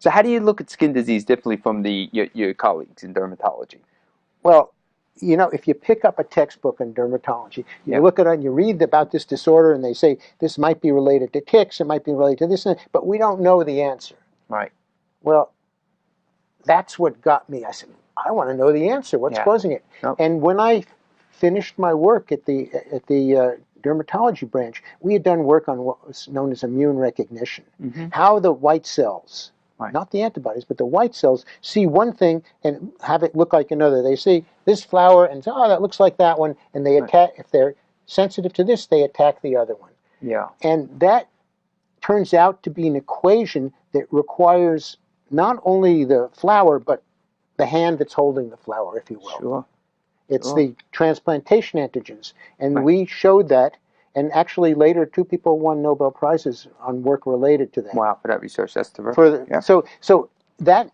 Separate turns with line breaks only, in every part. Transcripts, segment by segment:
So how do you look at skin disease differently from your colleagues in dermatology?
Well, you know, if you pick up a textbook in dermatology, you
Yeah.
look at it and you read about this disorder, and they say this might be related to ticks, it might be related to this, but we don't know the answer.
Right.
Well, that's what got me. I said, I want to know the answer. What's causing it?
Nope.
And when I finished my work at the dermatology branch, we had done work on what was known as immune recognition. How the white cells, not the antibodies, but the white cells see one thing and have it look like another. They see this flower and say, oh, that looks like that one, and they attack. If they're sensitive to this, they attack the other one.
Yeah.
And that turns out to be an equation that requires not only the flower, but the hand that's holding the flower, if you will.
Sure.
It's the transplantation antigens. And
Right.
we showed that, and actually later 2 people won Nobel Prizes on work related to that.
Wow, for that research, that's terrific.
Yeah. So that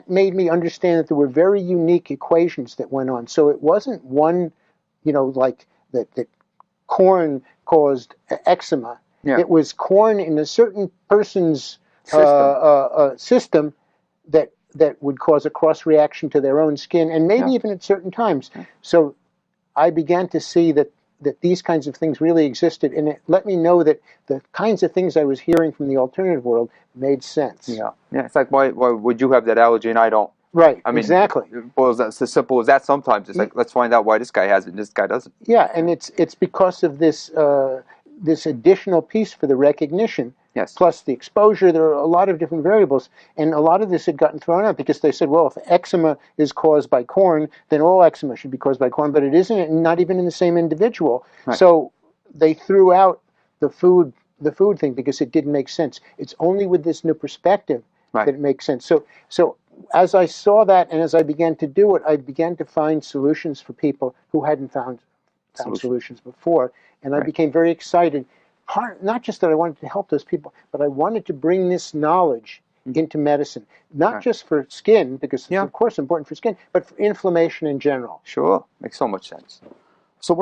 made me understand that there were very unique equations that went on. So it wasn't one, you know, like that corn caused eczema.
Yeah.
It was corn in a certain person's system that would cause a cross reaction to their own skin, and maybe even at certain times. So I began to see that these kinds of things really existed, and it let me know that the kinds of things I was hearing from the alternative world made sense.
Yeah. Yeah. It's like, why would you have that allergy and I don't?
Right.
I mean,
exactly.
It boils down, it's as simple as that sometimes. It's like, let's find out why this guy has it and this guy doesn't.
Yeah, and it's because of this this additional piece for the recognition.
Yes.
Plus the exposure. There are a lot of different variables, and a lot of this had gotten thrown out because they said, well, if eczema is caused by corn, then all eczema should be caused by corn, but it isn't, not even in the same individual.
Right.
So they threw out the food thing because it didn't make sense. It's only with this new perspective that it makes sense. So as I saw that and as I began to do it, I began to find solutions for people who hadn't found solutions before, and I became very excited. Not just that I wanted to help those people, but I wanted to bring this knowledge into medicine, not just for skin, because it's of course important for skin, but for inflammation in general.
Sure, makes so much sense.